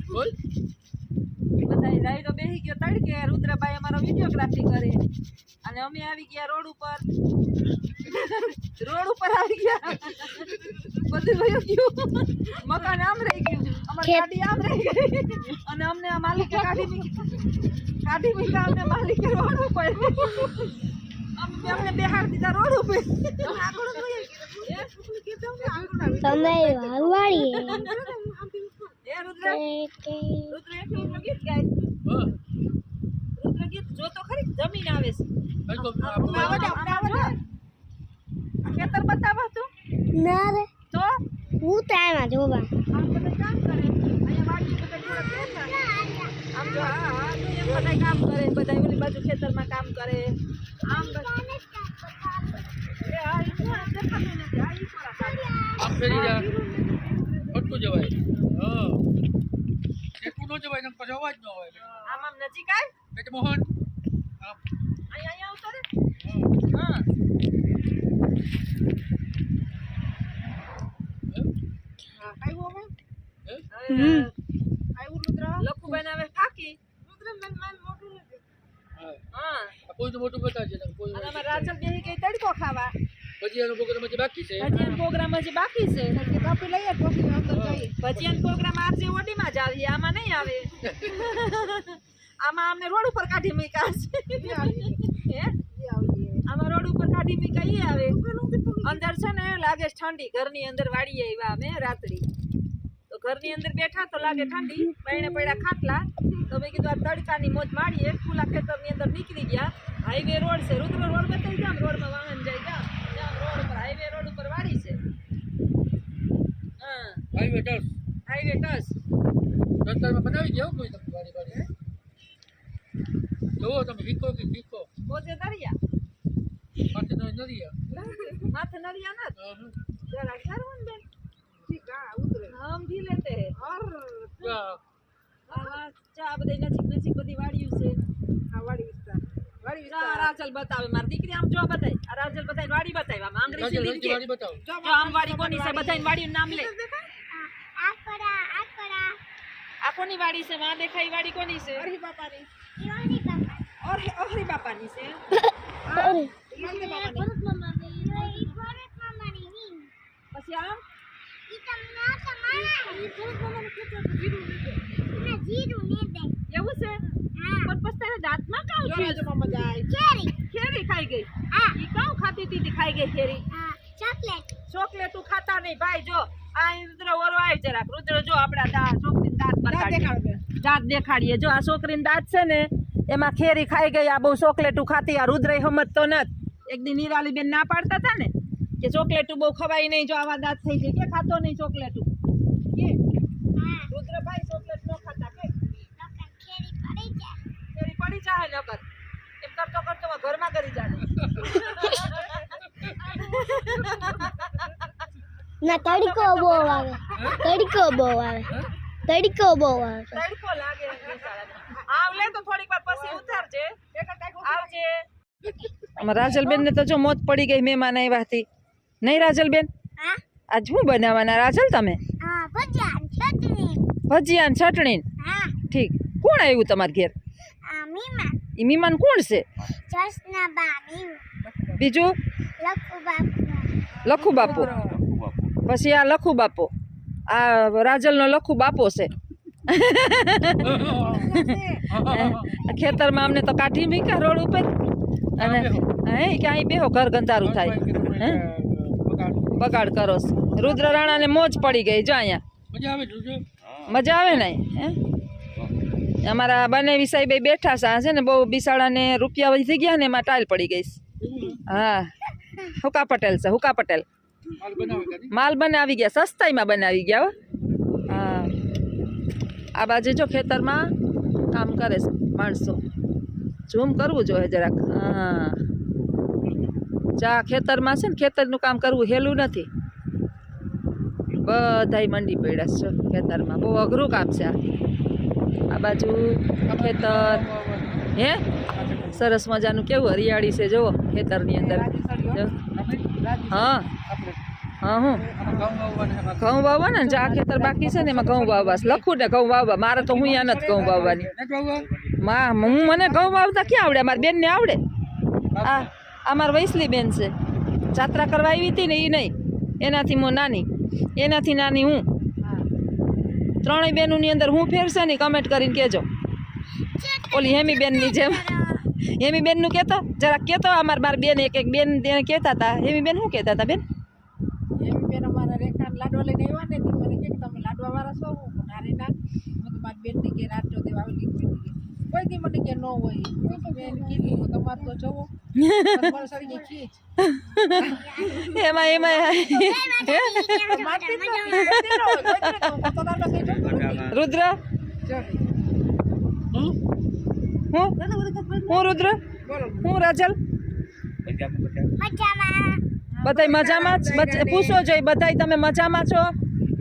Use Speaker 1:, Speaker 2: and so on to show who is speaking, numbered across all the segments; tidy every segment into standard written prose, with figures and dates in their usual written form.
Speaker 1: બોલ
Speaker 2: બધાય રાયડો બેહી ગયો તડકે રુદ્રભાઈ અમારો વિડિયોગ્રાફી કરે અને અમે આવી ગયા રોડ ઉપર આવી ગયા બધું વયું ગયું મકાન આમ રહી ગયું અમારી ગાડી આમ રહી ગઈ અને અમને આ માલિકે કાઢી મૂક્યા અમને માલિકે રોડ ઉપર અમને બેહાડ દીધા રોડ ઉપર આગળ
Speaker 3: તમે વાળી
Speaker 2: રુદ્ર એટલું ગીત ગાય રુદ્ર ગીત જો તો ખરી જમીન આવે છે ખેતર બતાવો તું
Speaker 3: ના રે
Speaker 2: તો
Speaker 3: હું તો આમાં જોવા
Speaker 2: આમ બધા કામ કરે અહીંયા વાડી બધા જોડે બેઠા આમ જો હા તો એમ બધા કામ કરે બધા ઓલી બાજુ ખેતરમાં કામ કરે આમ એ આ દેખાતું નથી આ ઈ થોડા કામ
Speaker 1: આમ ફેરી જા ફટકો જવાય હા એટલું ન જવાય ને પછી અવાજ ન આવે
Speaker 2: આમ નજીક આવ
Speaker 1: બેટ મોહન
Speaker 2: અહીંયા ઉતરે હા લખુ બનાવે ફાકી હા
Speaker 1: કોઈ તો મોટું બતાવજે ને કોઈ
Speaker 2: અને અમાર રાજલ બેહી ગઈ તડકો ખાવા
Speaker 1: ભજીયાનો પ્રોગ્રામ હજી બાકી છે
Speaker 2: ભજીયાનો પ્રોગ્રામ હજી બાકી છે કે કાપી લઈએ ટોપી અંદર જઈએ ભજીયાનો પ્રોગ્રામ આરજે ઓડીમાં જ આવી આમાં નહીં આવે આમાં અમને રોડ ઉપર કાઢી મૂક્યા છે આમાં રોડ ઉપર કાઢી મૂક્યા ઈ આવે અંદર છે ને લાગે ઠંડી ઘરની અંદર વાડીએ આવ્યા અમે રાત્રી તો ઘરની અંદર બેઠા તો લાગે ઠંડી પૈણે પડ્યા ખાટલા તો મેં કીધું આ તડકાની મોજ મારીએ ખુલ્લા ખેતરની અંદર નીકળી ગયા હાઈવે રોડ છે રુદ્ર રોડ બતાવી જામ રોડમાં વાહન જાય જામ રોડ ઉપર હાઈવે રોડ ઉપર વાડી છે હા
Speaker 1: હાઈવે ટચ રસ્તામાં બનાવી જાવ કોઈ તમે વાડી વાડી જોવો તમે શીખો કે શીખો
Speaker 2: પોતે દરિયા
Speaker 1: માથે નદીયા
Speaker 2: माथे नलिया ना
Speaker 1: हाँ
Speaker 2: जरा शर्मन बेन ठीक है उतरे हम भी लेते हैं और
Speaker 1: क्या
Speaker 2: चा बधी नजीक बधी वाड़िયું છે આ વાડી વિસ્તાર રાજલ બતાવે માર દીકરી આમ જો બતાય આ રાજલ બતાય વાડી બતાય આમ અંગ્રેજી લીધી
Speaker 1: વાડી બતાવો
Speaker 2: જો આમ વાડી કોની છે બધાય વાડીનું નામ લે આ કોની વાડી છે માં દેખાઈ વાડી કોની છે હરી બાપાની હરી બાપાની છે પછી આમ એવું છે પણ પછી તારે દાંતમાં કાઉ ખેરી ખાઈ ગઈ ઈ કાઉ ખાતી હતી ખાઈ ગઈ ખેરી ચોકલેટ ખાતા નહીં ભાઈ જો આ રુદ્ર ઓરો આવી જરાક રુદ્ર જો આપડા છોકરી દાંત દેખાડીએ જો આ છોકરીના દાંત છે ને એમાં ખેરી ખાઈ ગઈ આ બહુ ચોકલેટું ખાતી આ રુદ્ર સમજતો નથી એક દી નિરાલી બેન ના પાડતા હતા ને કે ચોકલેટું બહુ ખવાય નહીં જો આવા દાંત થઈ જાય કે ખાતો નહીં ચોકલેટું કે રુદ્રભાઈ ચોકલેટ ન ખાતા કે ખેરી પડી જાય નકર એમ કરતો કરતો ઘરમાં કરી જાય
Speaker 3: ના તડકો બહુ આવે તડકો
Speaker 2: લાગે આવલે તો થોડીક વાર પછી ઉતારજે આવજે રાજલબેન ને તો જો મોત પડી ગઈ મહેમાન આવ્યા હતી નહીં રાજલબેન આજ શું બનાવવાના રાજલ તમે ભજીયા ચટણી ઠીક કોણ આવ્યું તમારા ઘેર ઈ મહેમાન કોણ છે બીજું લખુ બાપુ પછી આ લખુ બાપુ આ રાજલનો લખુ બાપો છે ખેતરમાં અમને તો કાઢી મૂક્યા રોડ ઉપર અને હે ક્યાંય બેહો ઘર ગંધારું થાય હે બગાડ કરો રુદ્ર રાણા ને મોજ પડી ગઈ જો અહીંયા મજા આવે ને હે અમારા બનેવી સાહેબ બેઠા છે ને બહુ બિસાડાને રૂપિયા વધી ગયા ને એમાં ટાઈલ પડી ગઈ હા હુકા પટેલ છે હુકા પટેલ માલ બનાવી ગયા સસ્તાઈમાં બનાવી ગયા હો હા આ બાજુ જો ખેતરમાં કામ કરે છે માણસો ઝૂમ કરવું જોઈએ જરાક હા ચા ખેતરમાં છે ને ખેતરનું કામ કરવું હેલું નથી બધાય મંડી પડ્યા છે ખેતરમાં બહુ અઘરું કામ છે આ બાજુ ખેતર હે સરસ મજાનું કેવું હરિયાળી છે જુઓ ખેતરની અંદર હા હા હું
Speaker 1: આમાં ઘઉં વાવવાના છે.
Speaker 2: ઘઉં વાવવા ને જે આ ખેતર બાકી છે ને એમાં ઘઉં વાવવા છે. લખું ને ઘઉં વાવવા મારે તો હું અહીંયા નથી ઘઉં વાવવાની
Speaker 1: નથી વાવવા?
Speaker 2: હું મને ઘઉં વાવતા ક્યાં આવડે મારી બેનને આવડે આ અમાર વૈસલી બેન છે જાત્રા કરવા આવી હતી ને એ નહીં એનાથી હું નાની એનાથી નાની હું ત્રણેય બેનોની અંદર હું ફેરશે ને કમેન્ટ કરીને કહેજો ઓલી હેમી બેનની જેમ હેમી બેનનું કહેતો જરાક કહેતો અમાર બાર બેન એક બેન તેને કહેતા હતા હેમી બેન શું કહેતા હતા બેન
Speaker 4: એમ બેન અમારા રેખા લાડવા લઈને આવ્યા ને મને કે તમે લાડવા વાળા છો હું નારી ના હું તો મારી બેનની કે રાત જો દેવા આવેલી કોઈ દી મને કે ન હોય બેન કીધું તમારે તો જવો મારે સારી ગઈ ખીચ
Speaker 2: એમાં રુદ્ર હું રુદ્ર હું રાજલ
Speaker 3: મજામાં
Speaker 2: બધાય મજામાં જ પૂછો જોઈએ બધાય તમે મજામાં છો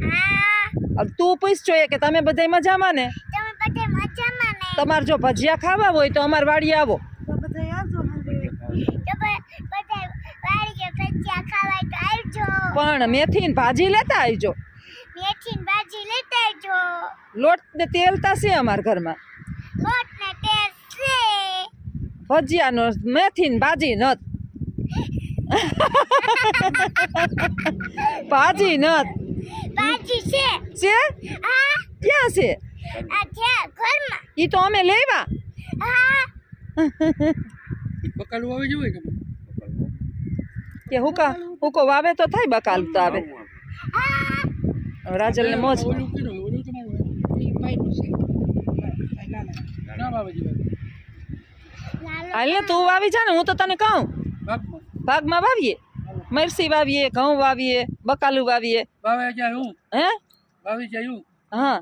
Speaker 3: હા
Speaker 2: તું પૂછ જોઈએ કે તમે બધાય મજામાં ને
Speaker 3: તમે બધે મજામાં ને
Speaker 2: તમારે જો ભજીયા ખાવા હોય તો અમાર વાડીએ આવો
Speaker 3: તો બધે વાડીએ ભજીયા ખાવાય તો આવજો
Speaker 2: પણ મેથી ને ભાજી લેતા આવજો
Speaker 3: મેથી ભાજી લેતા આવજો
Speaker 2: લોટ ને તેલ તાશે અમાર ઘરમાં
Speaker 3: લોટ ને તેલ છે
Speaker 2: ભજીયાનો મેથી ને ભાજી નત ભાજી નત
Speaker 3: ભાજી છે
Speaker 2: છે
Speaker 3: હા
Speaker 2: ક્યાં છે
Speaker 3: આ ત્યાં ઘરમાં
Speaker 2: ઈ તો અમે લેવા
Speaker 3: હા
Speaker 1: બકાલું આવી જવાય કે
Speaker 2: કે હુકો વાવે તો થાય બકાલ તો આવે રાજલ ને મોજ
Speaker 1: ઓલું કીધું ઓલું તમારું
Speaker 4: એ ભાઈનું છે
Speaker 1: ના વાવે જવાય
Speaker 2: હાલ ને તું વાવી જા ને હું તો તને કહું
Speaker 1: ભાગમાં
Speaker 2: ભાગમાં વાવીએ મરસી વાવીએ ઘઉં વાવીએ બકાલું વાવીએ
Speaker 1: વાવે જાય હું
Speaker 2: હે
Speaker 1: વાવી જાય હું
Speaker 2: હા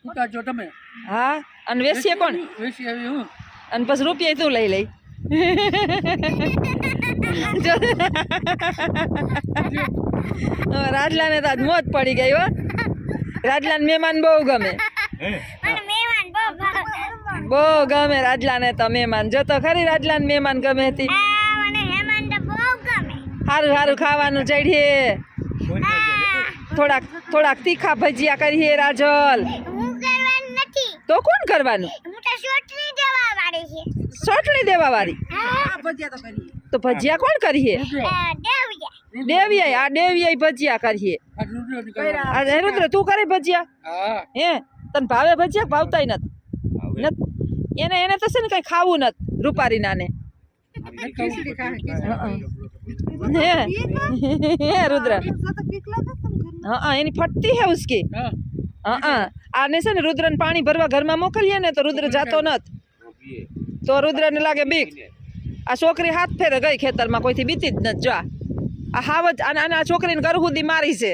Speaker 1: ઉતારજો તમે
Speaker 2: હા અને વેચીએ કોણ
Speaker 1: વેચી આવી હું
Speaker 2: અને પછી રૂપિયા તું લઈ લઈ રાજલાને તો આજ મોજ પડી ગઈ હો રાજલાને મહેમાન બહુ ગમે
Speaker 3: મને મહેમાન બહુ ભાવે
Speaker 2: બહુ ગમે રાજલાને તો મહેમાન જો તો ખરી રાજલાને મહેમાન ગમે હતી
Speaker 3: મને મહેમાન તો બહુ ગમે
Speaker 2: સારું સારું ખાવાનું ચડીએ થોડાક તીખા ભજીયા કરીએ રાજલ
Speaker 3: હું કરવાનું નથી
Speaker 2: તો કોણ કરવાનું
Speaker 3: હું તો સોટલી દેવા વાળી છે
Speaker 2: સોટલી દેવા વાળી
Speaker 4: આ ભજીયા તો કરીએ
Speaker 2: તો ભજીયા કોણ કરીએ
Speaker 3: દેવિયા
Speaker 2: દેવિયા આ દેવિયા ભજીયા કરીએ
Speaker 1: આ રૂપિયો નીકળવાનો.
Speaker 2: આ રુદ્ર તું કરે ભજીયા
Speaker 1: હા
Speaker 2: હે તને ભાવે ભજીયા ભાવતાય નથી એને તો છે ને કઈ ખાવું નથી રૂપારી નાને
Speaker 4: ખીચડી ખાય
Speaker 2: હે રુદ્ર હા એની ફટતી હે ઉસકી
Speaker 1: હા
Speaker 2: હા આને છે ને રુદ્રને પાણી ભરવા ઘરમાં મોકલીએ ને તો રુદ્ર જાતો નત તો રુદ્રને લાગે બીક આ છોકરી હાથ ફેરે ગઈ ખેતરમાં કોઈથી બીતી જ નથી જો આ હાવ જ આ છોકરીને ઘર સુધી મારી છે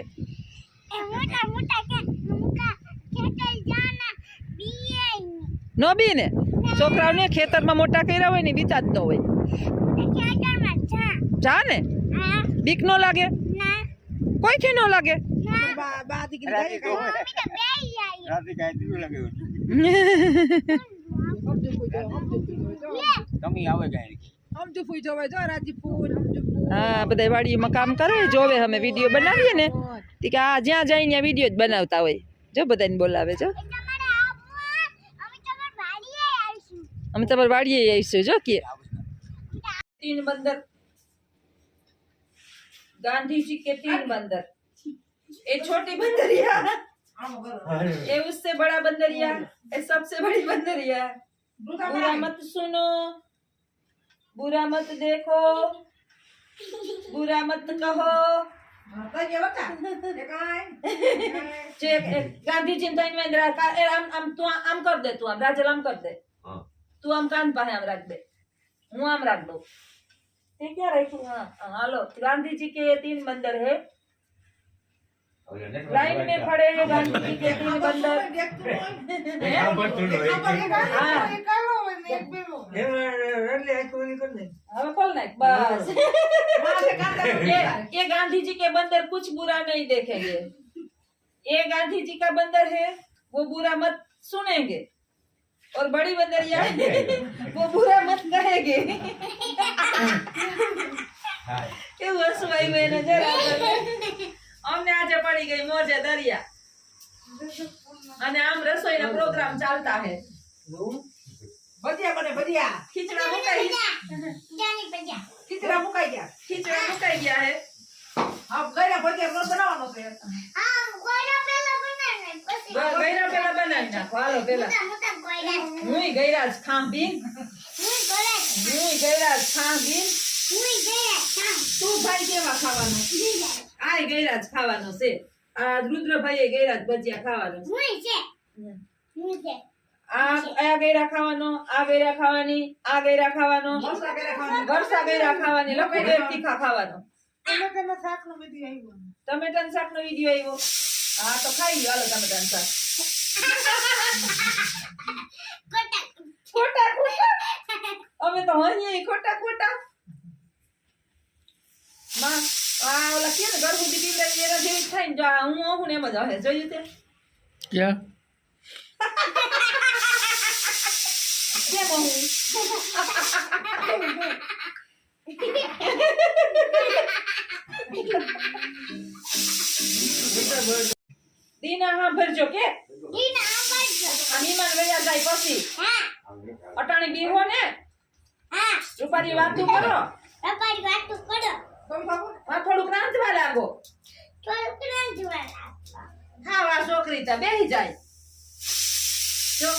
Speaker 3: મોટા મોટા કે મુકા ખેતર જાના બીએ
Speaker 2: નો બી ને છોકરાઓને ખેતરમાં મોટા કર્યા હોય ને બીતા જ ન હોય
Speaker 3: ખેતરમાં
Speaker 2: જા ને
Speaker 3: હા
Speaker 2: બીક ન લાગે
Speaker 3: ના
Speaker 2: કોઈથી ન લાગે
Speaker 4: બા દીકરી ગઈ
Speaker 3: મમ્મી તો બેહી જાય
Speaker 4: સમજુ ફૂઈ જોવે જો રાજી ફૂલ સમજુ ફૂલ
Speaker 2: હા બધા વાડીમાં કામ કરે જોવે અમે વિડીયો બનાવીએ ને તે કે આ જ્યાં જઈને ત્યાં વિડીયો જ બનાવતા હોય જો બધાને બોલાવે જો
Speaker 3: તમારે આવવું અમે તમાર વાડીએ આવીશું
Speaker 2: અમે તમારી વાડીએ આવીશું જો કે तीन बंदर गांधी जी के 3 बंदर एक छोटी बंदरिया ये उससे बड़ा बंदरिया ये सबसे बड़ी बंदरिया बुरा मत सुनो बुरा मत देखो बुरा मत कहो गांधी जी आम कर दे तू आम राजल आम कर दे तू आम कान पाहे आम रख दे हूँ आम रख दो ये क्या रखू हाँ हेलो गांधी जी के 3 बंदर है लाइन में खड़े हैं गांधी जी के 3 बंदर बस ये गांधी जी के बंदर कुछ बुरा नहीं देखेंगे ये गांधी जी का बंदर है वो बुरा मत सुनेंगे और बड़ी बंदरिया वो बुरा मत कहेंगे કેવું હસવું આવ્યું એને જરા અમને આજે પડી ગઈ મોજે દરિયા અને આમ રસોઈના પ્રોગ્રામ ચાલતા હે
Speaker 4: ભજીયા બને ભજીયા
Speaker 2: ખીચડા મુકાઈ
Speaker 3: જાની પજા
Speaker 4: ખીચડા મુકાઈ ગયા
Speaker 2: હે
Speaker 4: હા ગયરા ભજીયા રોજ બનાવવાનો છે
Speaker 3: આ ગોળા પેલા બનાવે પછી
Speaker 2: ગઈરા પેલા બનાવી નાખો હાલો પેલા
Speaker 3: મોટા મોટા ગોળા
Speaker 2: હુંય ગઈરા જ ખાંભી
Speaker 3: હું ગોળા હું ગયા કામ
Speaker 2: તું ભાઈ કેવા ખાવાનું આય ગઈરા જ ખાવાનો છે આ રુદ્રભાઈએ ગઈરા જ ભજીયા ખાવાનો છે.
Speaker 3: હું છે
Speaker 2: આ ગઈરા ખાવાનો આ ગઈરા ખાવાની આ ગઈરા ખાવાનો
Speaker 4: મરસા ગયરા ખાવાનું
Speaker 2: વરસા ગઈરા ખાવાની લખો બે તીખા ખાવાનો
Speaker 4: ટમેટાના શાકનો વિધિ આવ્યો
Speaker 2: ટમેટાના શાકનો વિડિયો આવ્યો હા તો ખાઈ લ્યો હાલો ટમેટાનું શાક
Speaker 3: કોટા
Speaker 2: ખોટા અમે તો હણીએ ખોટા માં આ ઓલા કે ને ગરબુડી પીવડાવી એના જેવી જ થાય ને જો આ હું ઓહું ને એમ જ હશે જોયું તે
Speaker 1: ક્યાં
Speaker 2: કેમ ઓહું દીના હા ભરજો કે
Speaker 3: દીના આબાજો
Speaker 2: આ મહેમાન વયા જાય પછી
Speaker 3: હા
Speaker 2: અટાણી બીહો ને
Speaker 3: હા
Speaker 2: રૂપારી વાતું કરો
Speaker 3: રપારી વાતો કરો
Speaker 2: આ થોડુંક રાંધવા લાગો
Speaker 3: થોડુંક રાંધવાના
Speaker 2: હા આ છોકરી તા બેહી જાય જો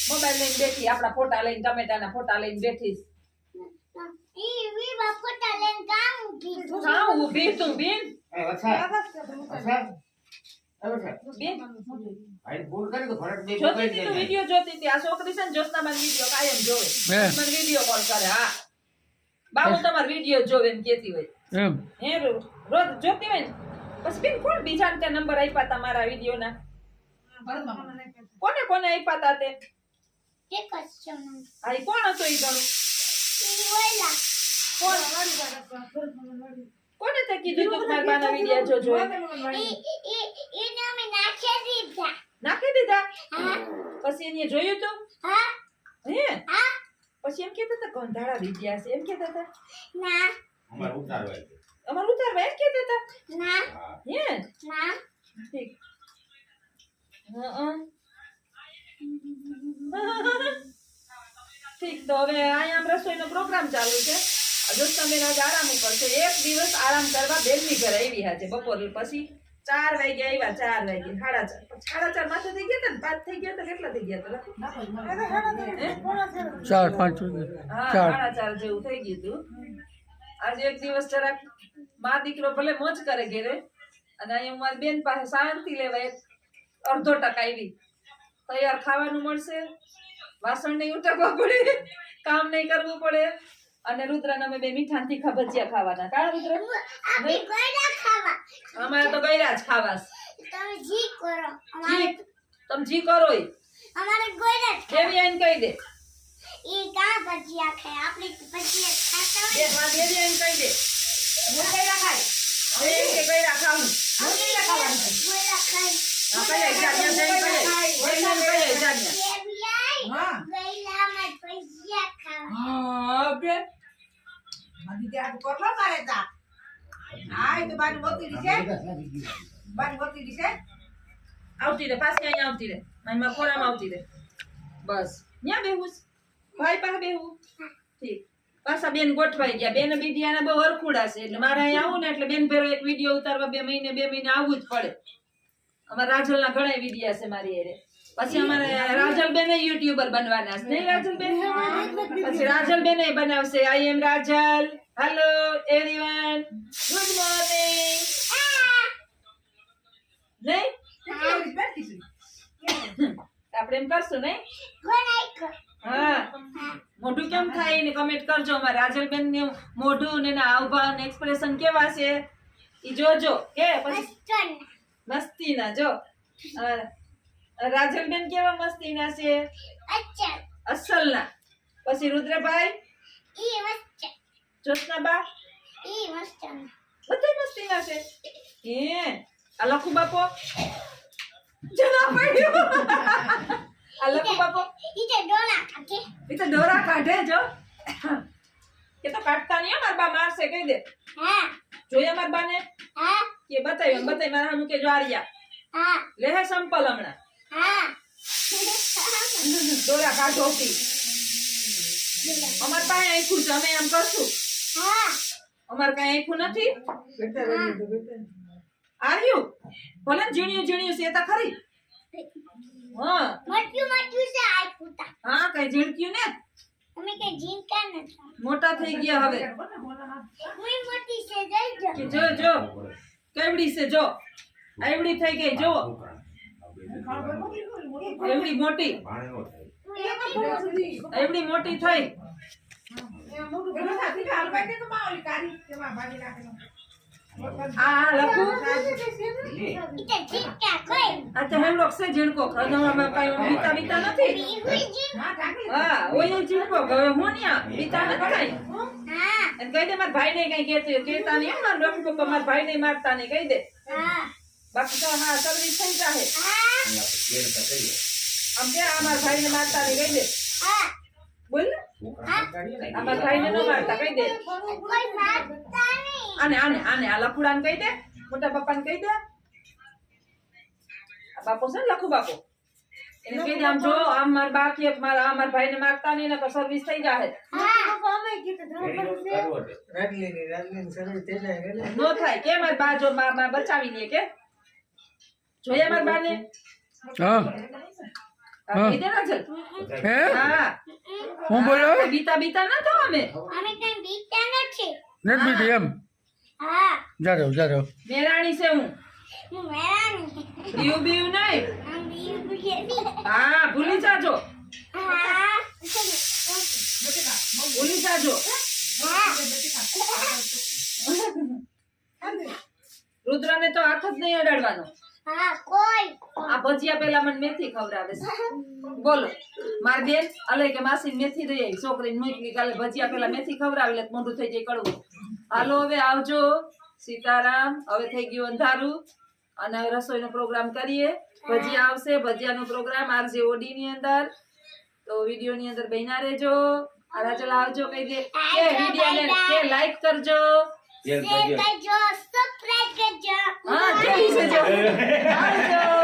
Speaker 2: મોબાઈલ લઈને બેઠી આપણા ફોટા લઈને ટમેટાના ફોટા લઈને બેઠી
Speaker 3: ઈ વીવા ફોટા લઈને કામ કીધું
Speaker 2: હા ઊભી તું બેન બેન જોતી હતી તું વિડિયો જોતી હતી આ છોકરી છે ને જોશનામાં વિડિયો કાયમ જોવે
Speaker 1: હે.
Speaker 2: મને વિડિયો કોલ કરે હા બાબુ તમારો વિડિયો જોવે એમ કહેતી હોય
Speaker 1: એમ
Speaker 2: હે રોજ જોતી હોય ને પછી બેન કોણ બીજાને તે નંબર આપ્યા તમારા વિડિયોના કોને કોને આપ્યા તા તે
Speaker 3: કે કશું
Speaker 2: આ ઈ કોણ હતો ઈ ગણું
Speaker 3: ઈ ઓલા
Speaker 2: કોને તે કીધું તું મારા બાના વિડિયો જોજો એમ?
Speaker 3: એને અમે નાખી દીધા
Speaker 2: નાખી દીધા
Speaker 3: હા
Speaker 2: પછી એને જોયું તું
Speaker 3: હા
Speaker 2: હે
Speaker 3: હા
Speaker 2: પછી એમ કહેતા હતા ગંધાડા વિદ્યા છે એમ કહેતા હતા
Speaker 3: ના
Speaker 2: અમાર ઉતારવા એમ કહેતા હતા
Speaker 3: ના
Speaker 2: હે
Speaker 3: ના
Speaker 2: ઠીક ઠીક તો હવે અહીંયા આમ રસોઈનો પ્રોગ્રામ ચાલુ છે જોસ્તા આજ આરામ ઉપર છે એક દિવસ આરામ કરવા બેનની ઘરે આવી હતી બપોર પછી 4 વાગે આવ્યા 4 વાગે સાડા ચાર માથે થઈ ગયા હતા ને 5 થઈ ગયા હતા કેટલા થઈ ગયા હતા
Speaker 1: 4-5
Speaker 2: હા
Speaker 1: ચાર.
Speaker 2: 4:30 જેવું થઈ ગયું હતું આજે એક દિવસ જરાક મા દીકરો ભલે મોજ કરે ઘેરે અને અહીંયા મારી બેન પાસે શાંતિ લેવા એક અડધો ટકા આવી તૈયાર ખાવાનું મળશે વાસણ નહીં ઉઠાવવા પડે કામ નહીં કરવું પડે અને રુદ્રના અમે બે મીઠા ને તીખા ભજીયા ખાવાના કા રુદ્ર
Speaker 3: આપી ગોળા ખાવા
Speaker 2: અમારે તો ગયરા જ ખાવાસ
Speaker 3: તમે જી કરો
Speaker 2: જી તમે જી કરો ઈ
Speaker 3: અમારે ગોળા
Speaker 2: દેવી આઈને કહી દે
Speaker 3: ઈ કા ભજીયા ખાય આપણે ભજીયા ખાતા
Speaker 2: બે માં દેવી આઈને કહી દે હું ગયરા ખાય હવે એમ કે ગયરા ખાવું હું ગયરા ખાવાનું છે
Speaker 3: ગોળા ખાય
Speaker 2: હા કઈ જાન્યા જઈને કહે વૈજ્ઞાન કહે જાન્યા
Speaker 3: દેવી આઈ
Speaker 4: હા
Speaker 3: ગોળા માં ભજીયા ખાવા
Speaker 4: હા બે મારી ત્યાં કોટલો મારે તા આય તો બાજુ મોતી છે બાજુ મોતી છે
Speaker 2: આવતી રે પાછી અહીંયા આવતી રે મારી ખોરામાં આવતી રે બસ ન્યા બેહું છે? ભાઈ પાસે બેહું ઠીક પાછા બેન ગોઠવાઈ ગયા બેન બીડિયાના બહુ હરખુડા છે એટલે મારે અહીંયા આવું ને એટલે બેન ભેરો એક વિડિયો ઉતારવા 2 મહિને આવવું જ પડે અમારા રાજલના ઘણા વિડિયા છે મારી એરે પછી અમારે રાજલબેન યુટ્યુબર બનવાના છે નહીં રાજલબેન પછી રાજલબેન બનાવશે I am Rajal hello everyone good morning નહીં આપણે એમ કરશું નહીં
Speaker 3: ગોળા કર
Speaker 2: હા મોઢું કેમ થાય એને કમેન્ટ કરજો અમારે રાજલબેન ને મોઢું ને એના હાવભાવ ને એક્સપ્રેશન કેવા છે ઈ જોજો કે પછી
Speaker 3: ચલ
Speaker 2: મસ્તીના જો રાજલબેન કેવા મસ્તીના છે
Speaker 3: અચ્છા
Speaker 2: અસલના પછી રુદ્રભાઈ
Speaker 3: ઈ મસ્ત
Speaker 2: જોશનાબા
Speaker 3: ઈ મસ્ત
Speaker 2: બધા મસ્તીના છે હે આ લખુ બાપો જના પડ્યો આ લખુ બાપો
Speaker 3: ઈ તે ડોલા કાકે
Speaker 2: એ તો દોરા કાઢે જો કે તો કાટતા નહીં હો, મારા બા મારશે કહી દે.
Speaker 3: હા
Speaker 2: જોયા મારા બાને
Speaker 3: હા
Speaker 2: કે બતાવી મારા હામું કે જો આર્યા
Speaker 3: હા
Speaker 2: લે હે સંપલ હમણાં
Speaker 3: હા
Speaker 2: દોરા કાઢો કી અમાર પાસે આખું છે અમે એમ કરશું
Speaker 3: હા
Speaker 2: અમાર કઈ આખું નથી આર્યું ભલે ને ઝીણ્યું ઝીણ્યું છે તો ખરી હા
Speaker 3: મટ્યું છે આ કુતા
Speaker 2: હા કઈ ઝીણક્યું ને
Speaker 3: અમે કે જીનકા નથી
Speaker 2: મોટા થઈ ગયા હવે
Speaker 3: હું મોટી છે જઈ
Speaker 2: કે જો કેવડી છે જો આવડી થઈ ગઈ જો એવડી મોટી એવડી મોટી થઈ આ લખું
Speaker 3: ઈતે જીનકા કોઈ
Speaker 2: આ હેવડો છે ઝીણકો ખરનામાં કઈ બીતા બીતા નથી
Speaker 3: હુઈ જીન
Speaker 2: હા ઓય ઝીણકો હવે હું ન્યા બીતા નથી કઈ
Speaker 3: હા
Speaker 2: અને કહી દે મારા ભાઈને કઈ કહેતા નહીં મારા રઘુ પપ્પા મારા ભાઈને મારતા નહીં કહી દે
Speaker 3: હા
Speaker 2: બાકી તો હા સર્વિસ થઈ જાહે
Speaker 3: હા
Speaker 2: આમ કે આ મારા ભાઈને મારતા નહીં કહી દે
Speaker 3: હા
Speaker 2: બોલ ને આ મારા ભાઈને ન મારતા કહી દે
Speaker 3: કોઈ મારતા નહીં
Speaker 2: આને આ લખુડાને કહી દે મોટા પપ્પાને કહી દે આ બાપો છે ને લખુ બાપો એને કહી દે આમ જો આમ મારા બા કે મારા આ મારા ભાઈને મારતા નહીં ને તો સર્વિસ થઈ જાહે નો થાય કે મારા બા જો માં બચાવી લે કે જોયા મારા બાને
Speaker 1: હા
Speaker 2: આ કહી દે ના ચલ
Speaker 1: હે
Speaker 2: હા
Speaker 1: હું બોલો
Speaker 2: બીતા બીતા ના થો અમે
Speaker 3: અમે કઈ બીતા નથી
Speaker 1: નેટ બીટી એમ
Speaker 3: હા
Speaker 1: જાજો
Speaker 2: મેરાણી છે હું
Speaker 3: મેરાની
Speaker 2: બીવ બીવ નહીં
Speaker 3: આમ બી
Speaker 2: હા ભૂલી જાજો
Speaker 3: હા
Speaker 2: ભૂલી જાજો રુદ્રને તો હાથ જ નહીં અડાડવાનો
Speaker 3: હા કોઈ
Speaker 2: આ ભજીયા પેલા મને મેથી ખવડાવે છે બોલો માર બેન અલે કે માસી મેથી દઈ આવી છોકરીને મૂકી કાલે ભજીયા પેલા મેથી ખવડાવી લે તો મોઢું થઈ જાય કડવું હાલો હવે આવજો સીતારામ હવે થઈ ગયું અંધારું અને હવે રસોઈનો પ્રોગ્રામ કરીએ ભજીયા આવશે ભજીયાનો પ્રોગ્રામ આરજે ઓડી ની અંદર તો વિડીયો ની અંદર બન્યા રહેજો આરાચલ આવજો કહી દે કે વિડીયો ને કે લાઈક કરજો
Speaker 3: કરજો સબસ્ક્રાઇબ કરજો
Speaker 2: હા જય શ્રી કૃષ્ણ આવજો